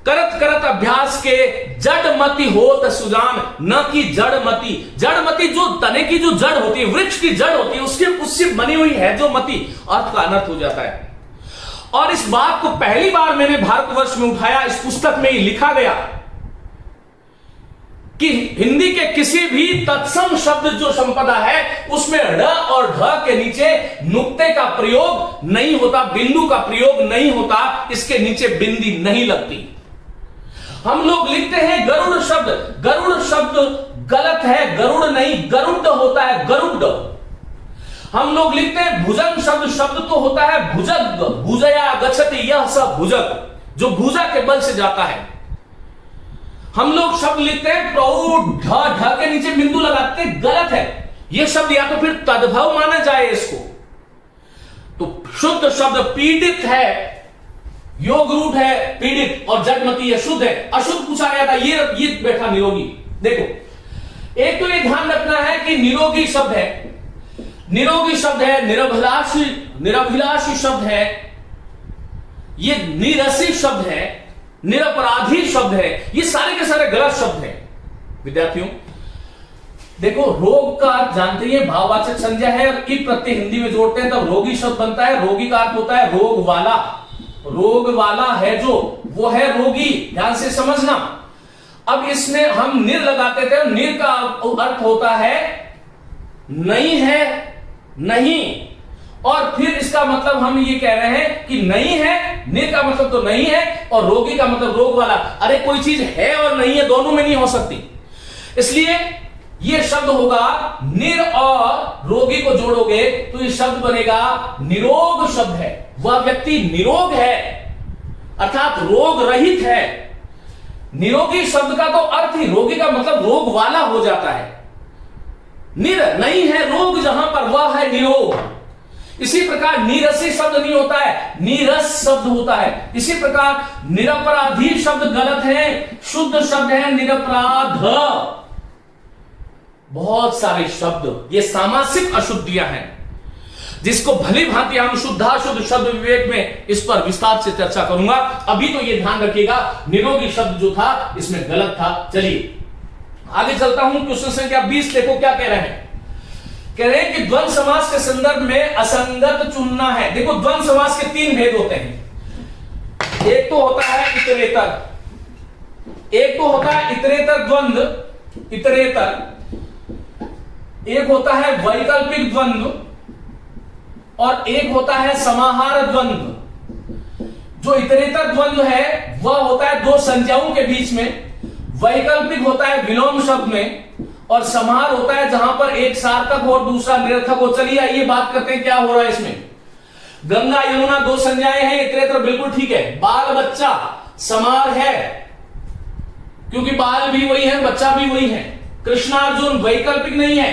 करत करत अभ्यास के जड़मति होत सुजान, न कि जड़मति। जड़मति जो तने की जो जड़ होती है, वृक्ष की जड़ होती है, उससे बनी हुई है जो मति, अर्थ का अनर्थ हो जाता है। और इस बात को पहली बार मैंने भारतवर्ष में उठाया, इस पुस्तक में ही लिखा गया कि हिंदी के किसी भी तत्सम शब्द जो संपदा है उसमें ढ और ढ के नीचे नुक्ते का प्रयोग नहीं होता, बिंदु का प्रयोग नहीं होता, इसके नीचे बिंदी नहीं लगती। हम लोग लिखते हैं गरुड़ शब्द, गरुड़ शब्द गलत है, गरुड़ नहीं गरुड़ होता है, गरुड़। हम लोग लिखते हैं भुजंग शब्द, शब्द तो होता है भुजग, भुजया गच्छति, यह सब भुजग जो भुजा के बल से जाता है। हम लोग शब्द लिखते हैं प्रौढ़, ढ के नीचे बिंदु लगाते हैं, गलत है। यह शब्द या तो फिर तद्भव माना जाए इसको। तो शुद्ध शब्द पीड़ित है, योग रूढ़ है पीड़ित, और जड़मति यह शुद्ध है। अशुद्ध पूछा गया था, ये बैठा निरोगी। देखो, एक तो ये ध्यान रखना है कि निरोगी शब्द है, निरोगी शब्द है, निरभिलाषी, निरभिलाषी शब्द है, ये निरसी शब्द है, निरपराधी शब्द है, ये सारे के सारे गलत शब्द हैं विद्यार्थियों। देखो, रोग का जानते हैं भाववाचक संज्ञा है, की प्रत्यय हिंदी में जोड़ते हैं तब रोगी शब्द बनता है। रोगी का अर्थ होता है रोग वाला, रोग वाला है जो, वो है रोगी, ध्यान से समझना। अब इसमें हम निर लगाते थे, निर का अर्थ होता है नहीं है, नहीं, और फिर इसका मतलब हम ये कह रहे हैं कि नहीं है, निर का मतलब तो नहीं है, और रोगी का मतलब रोग वाला। अरे कोई चीज है और नहीं है, दोनों में नहीं हो सकती। इसलिए ये शब्द होगा, निर और रोगी को जोड़ोगे तो ये शब्द बनेगा निरोग शब्द है। वह व्यक्ति निरोग है, अर्थात रोग रहित है। निरोगी शब्द का तो अर्थ ही, रोगी का मतलब रोग वाला हो जाता है। निर नहीं है रोग जहां पर, वह है निरोग। इसी प्रकार नीरसी शब्द नहीं होता है, नीरस शब्द होता है। इसी प्रकार निरपराधी शब्द गलत है, शुद्ध शब्द है निरपराध। बहुत सारे शब्द, ये सामासिक अशुद्धियां हैं जिसको भली भांति हम शुद्धाशुद्ध शब्द विवेक में इस पर विस्तार से चर्चा करूंगा। अभी तो ये ध्यान रखिएगा, निरोगी शब्द जो था इसमें गलत था। चलिए आगे चलता हूं। क्वेश्चन संख्या 20 देखो क्या कह रहे हैं। कह रहे हैं कि द्वंद्व समास के संदर्भ में असंगत चुनना है। देखो, द्वंद्व समास के 3 भेद होते हैं। एक तो होता है इतरेतर, एक तो होता है इतरेतर द्वंद्व, इतरेतर, एक होता है वैकल्पिक द्वंद्व, और एक होता है समाहार द्वंद्व। जो इतरेतर द्वंद्व है वह होता है दो संज्ञाओं के बीच में, वैकल्पिक होता है विलोम शब्द में, और समाहार होता है जहां पर एक सार्थक और दूसरा निरर्थक हो। चलिए आइए बात करते हैं क्या हो रहा है इसमें। गंगा यमुना दो संज्ञाएं हैं, इतरेतर बिल्कुल ठीक है। बाल बच्चा समाहार है क्योंकि बाल भी वही है, बच्चा भी वही है। कृष्णार्जुन वैकल्पिक नहीं है,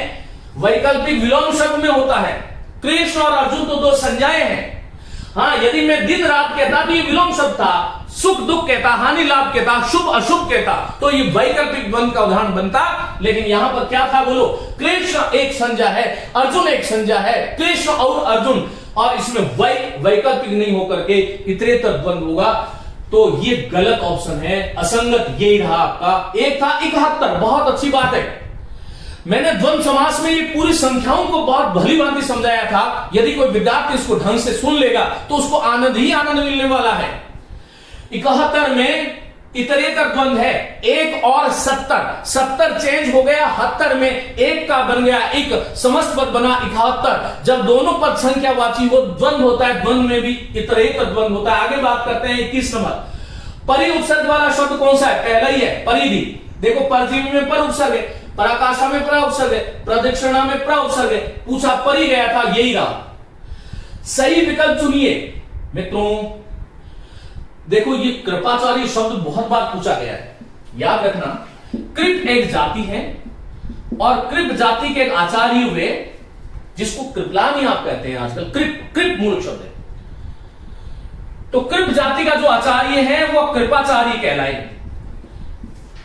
वैकल्पिक विलोम शब्द में होता है। कृष्ण और अर्जुन तो दो संज्ञाएं हैं। हाँ, यदि मैं दिन रात कहता तो ये विलोम शब्द था, सुख दुख कहता, हानि लाभ कहता, शुभ अशुभ कहता, तो ये वैकल्पिक द्वंद्व का उदाहरण बनता। लेकिन यहां पर क्या था बोलो, कृष्ण एक संज्ञा है, अर्जुन एक संज्ञा है, कृष्ण और अर्जुन, और इसमें वैकल्पिक नहीं होकर के इतरेतर द्वंद्व होगा। तो ये गलत ऑप्शन है, असंगत यही रहा आपका। एक था 71, बहुत अच्छी बात है। मैंने द्वंद्व समास में ये पूरी संख्याओं को बहुत भली भांति समझाया था। यदि कोई विद्यार्थी इसको ढंग से सुन लेगा तो उसको आनंद ही आनंद मिलने वाला है। 71 में इतरेतर द्वंद्व है, 1 और 70, 70 चेंज हो गया 70 में, एक का बन गया एक, समस्त पद बना 71। जब दोनों पद संख्यावाची हो द्वंद्व होता है, द्वंद्व में भी इतरेतर द्वंद्व होता है। आगे बात करते हैं 21 नंबर। परि उपसर्ग वाला शब्द कौन सा है? पहला ही है, परिधि। देखो, परजीवी में पर उपसर्ग है, पराकाष्ठा में प्र उपसर्ग है, प्रदक्षिणा में प्र उपसर्ग है, पूछा परि गया था, यही रहा। सही विकल्प चुनिए। मित्रों देखो, ये कृपाचार्य शब्द बहुत बार पूछा गया है, याद रखना। कृप एक जाति है और कृप जाति के एक आचार्य हुए, जिसको कृपलानी आप कहते हैं आजकल। कृप मूल शब्द है। तो कृप जाति का जो आचार्य है वो कृपाचार्य कहलाए।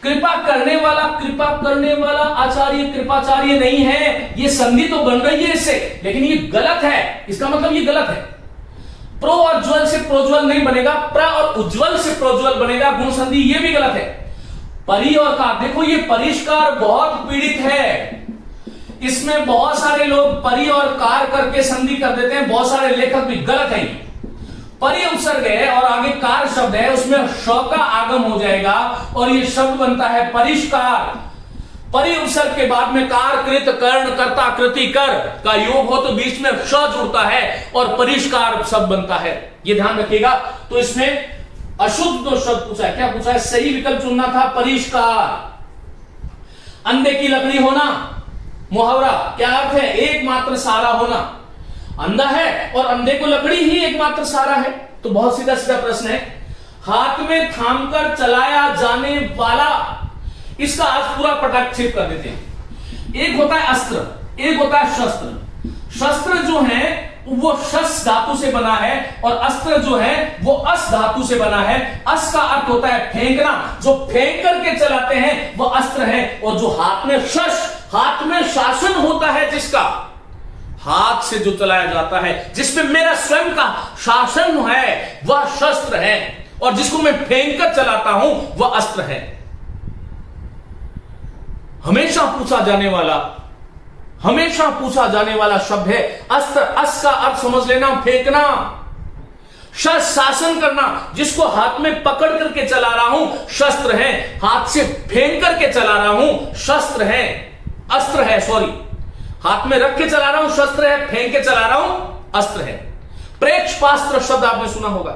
कृपा करने वाला आचार्य कृपाचार्य नहीं है। ये संधि तो बन रही है इससे, लेकिन ये गलत है। इसका मतलब ये गलत है। प्रो और ज्वल से प्रोज्वल नहीं बनेगा, प्र और उज्ज्वल से प्रोज्वल बनेगा। गुण संधि ये भी गलत है। परि और कार, देखो ये परिष्कार बहुत पीड़ित है। इसमें बहुत सारे लोग परि और कार करके संधि कर देते हैं, बहुत सारे लेखक भी। गलत है। परि उपसर्ग है और आगे कार शब्द है, उसमें श का आगम हो जाएगा और ये शब्द बनता है परिष्कार। परि उपसर्ग के बाद में कार, कृत, कर्ण, कर्ता, कृति, कर का योग हो तो बीच में श जुड़ता है और परिष्कार शब्द बनता है। ये ध्यान रखिएगा। तो इसमें अशुद्ध दो शब्द पूछा है। क्या पूछा है? सही विकल्प चुनना था परिष्कार। अंधे की लकड़ी होना, मुहावरा क्या अर्थ है? एकमात्र सहारा होना। अंधा है और अंधे को लकड़ी ही एकमात्र सहारा है। तो बहुत सीधा सीधा प्रश्न है। हाथ में थामकर चलाया जाने वाला, इसका अर्थ पूरा पटाक्षेप कर देते हैं। एक होता है अस्त्र, एक होता है शस्त्र। शस्त्र जो है वो शस धातु से बना है और अस्त्र जो है वो अस धातु से बना है। अस का अर्थ होता है फेंकना, जो फेंक करके चलाते हैं वो अस्त्र है। और जो हाथ में शस, हाथ में शासन होता है, जिसका हाथ से जो चलाया जाता है, जिसमें मेरा स्वयं का शासन है, वह शस्त्र है। और जिसको मैं फेंक कर चलाता हूं वह अस्त्र है। हमेशा पूछा जाने वाला शब्द है अस्त्र। अस का अर्थ समझ लेना, फेंकना। शासन करना, जिसको हाथ में पकड़ करके चला रहा हूं शस्त्र है। हाथ से फेंक करके चला रहा हूं शस्त्र है, अस्त्र है। सॉरी, हाथ में रख के चला रहा हूं शस्त्र है, फेंक के चला रहा हूं अस्त्र है। प्रेक्षपास्त्र शब्द आपने सुना होगा।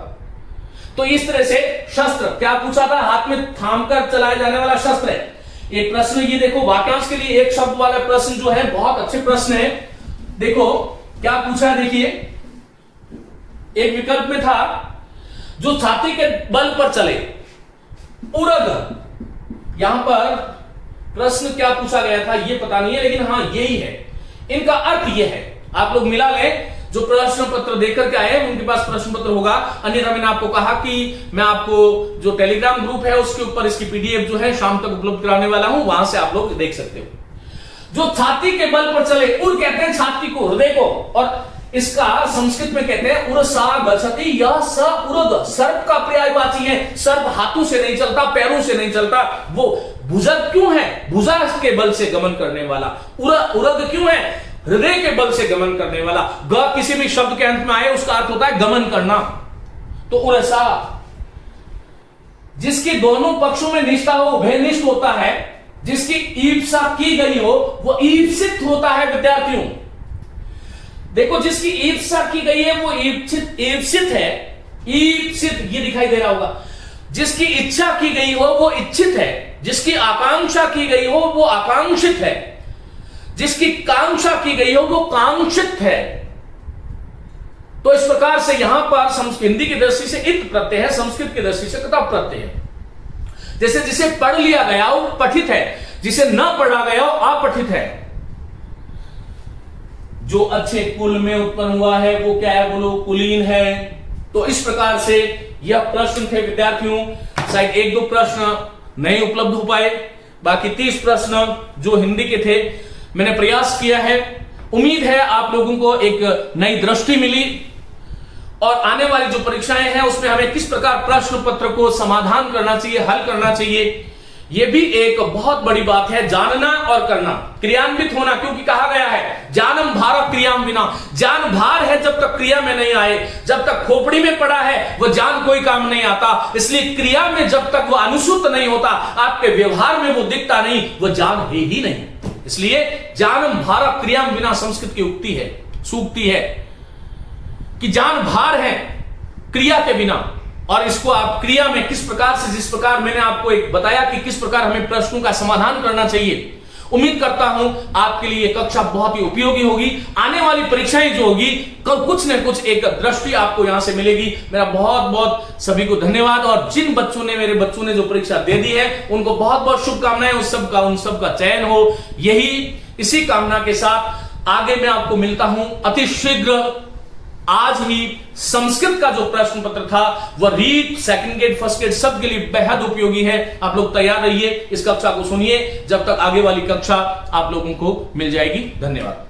तो इस तरह से शस्त्र क्या पूछा था? हाथ में थामकर चलाए जाने वाला शस्त्र है। एक प्रश्न ये देखो, वाक्यांश के लिए एक शब्द वाला प्रश्न जो है बहुत अच्छे प्रश्न है। देखो क्या पूछा है, देखिए। एक विकल्प में था जो छाती के बल पर चले, उड़द। यहां पर प्रश्न क्या पूछा गया था ये पता नहीं है, लेकिन हां यही है। इनका अर्थ यह है, आप लोग मिला लें। जो प्रश्न पत्र देकर के आए उनके पास प्रश्न पत्र होगा। अन्यथा मैंने आपको कहा कि मैं आपको जो टेलीग्राम ग्रुप है उसके ऊपर इसकी पीडीएफ जो है शाम तक उपलब्ध कराने वाला हूं, वहां से आप लोग देख सकते हो। जो छाती के बल पर चले, उड़ कहते हैं छाती को, हृदय को, और इसका संस्कृत में कहते हैं उरसा गच्छति। यह स उरद सर्प का पर्यायवाची है। सर्प हाथों से नहीं चलता, पैरों से नहीं चलता। वो भुजा क्यों है? भुजा के बल से गमन करने वाला। उरद क्यों है? हृदय के बल से गमन करने वाला। ग किसी भी शब्द के अंत में आए उसका अर्थ होता है गमन करना। तो उरसा, जिसकी दोनों पक्षों में निष्ठा हो, उभयनिष्ठ होता है। जिसकी ईप्सा की गई हो वो ईप्सित होता है। विद्यार्थियों देखो, जिसकी ईप्सा की गई है वो ईप्सित है। ईप्सित ये दिखाई दे रहा होगा। जिसकी इच्छा की गई हो वो इच्छित है। जिसकी आकांक्षा की गई हो वो आकांक्षित है। जिसकी कांक्षा की गई हो वो कांक्षित है। तो इस प्रकार से यहां पर हिंदी की दृष्टि से इत प्रत्यय है, संस्कृत की दृष्टि से कता प्रत्यय है। जैसे जिसे पढ़ लिया गया वो पठित है, जिसे न पढ़ा गया वो अपठित है। जो अच्छे कुल में उत्पन्न हुआ है वो क्या है? बोलो, कुलीन है। तो इस प्रकार से यह प्रश्न थे विद्यार्थियों। शायद एक दो प्रश्न नहीं उपलब्ध हो पाए, बाकी 30 प्रश्न जो हिंदी के थे मैंने प्रयास किया है। उम्मीद है आप लोगों को एक नई दृष्टि मिली और आने वाली जो परीक्षाएं हैं उसमें हमें किस प्रकार प्रश्न पत्र को समाधान करना चाहिए, हल करना चाहिए, यह भी एक बहुत बड़ी बात है। जानना और करना, क्रियान्वित होना, क्योंकि कहा गया है जानम भार क्रियाम बिना। जान भार है जब तक क्रिया में नहीं आए। जब तक खोपड़ी में पड़ा है वो जान कोई काम नहीं आता। इसलिए क्रिया में जब तक वो अनुसूत नहीं होता, आपके व्यवहार में वो दिखता नहीं, वो जान है ही नहीं। इसलिए जानम भार क्रियाम बिना संस्कृत की उक्ति है, सूक्ति है कि जान भार है क्रिया के बिना। और इसको आप क्रिया में किस प्रकार से, जिस प्रकार मैंने आपको एक बताया कि किस प्रकार हमें प्रश्नों का समाधान करना चाहिए, उम्मीद करता हूं आपके लिए कक्षा बहुत ही उपयोगी होगी। आने वाली परीक्षाएं जो होगी कुछ न कुछ एक दृष्टि आपको यहां से मिलेगी। मेरा बहुत बहुत सभी को धन्यवाद, और जिन बच्चों ने मेरे बच्चों ने जो परीक्षा दे दी है उनको बहुत बहुत शुभकामनाएं। उन सबका चयन हो, इसी कामना के साथ आगे मैं आपको मिलता हूं अति शीघ्र। आज ही संस्कृत का जो प्रश्न पत्र था वह REET, second grade, first grade सबके लिए बेहद उपयोगी है। आप लोग तैयार रहिए, इस कक्षा को सुनिए, जब तक आगे वाली कक्षा आप लोगों को मिल जाएगी। धन्यवाद।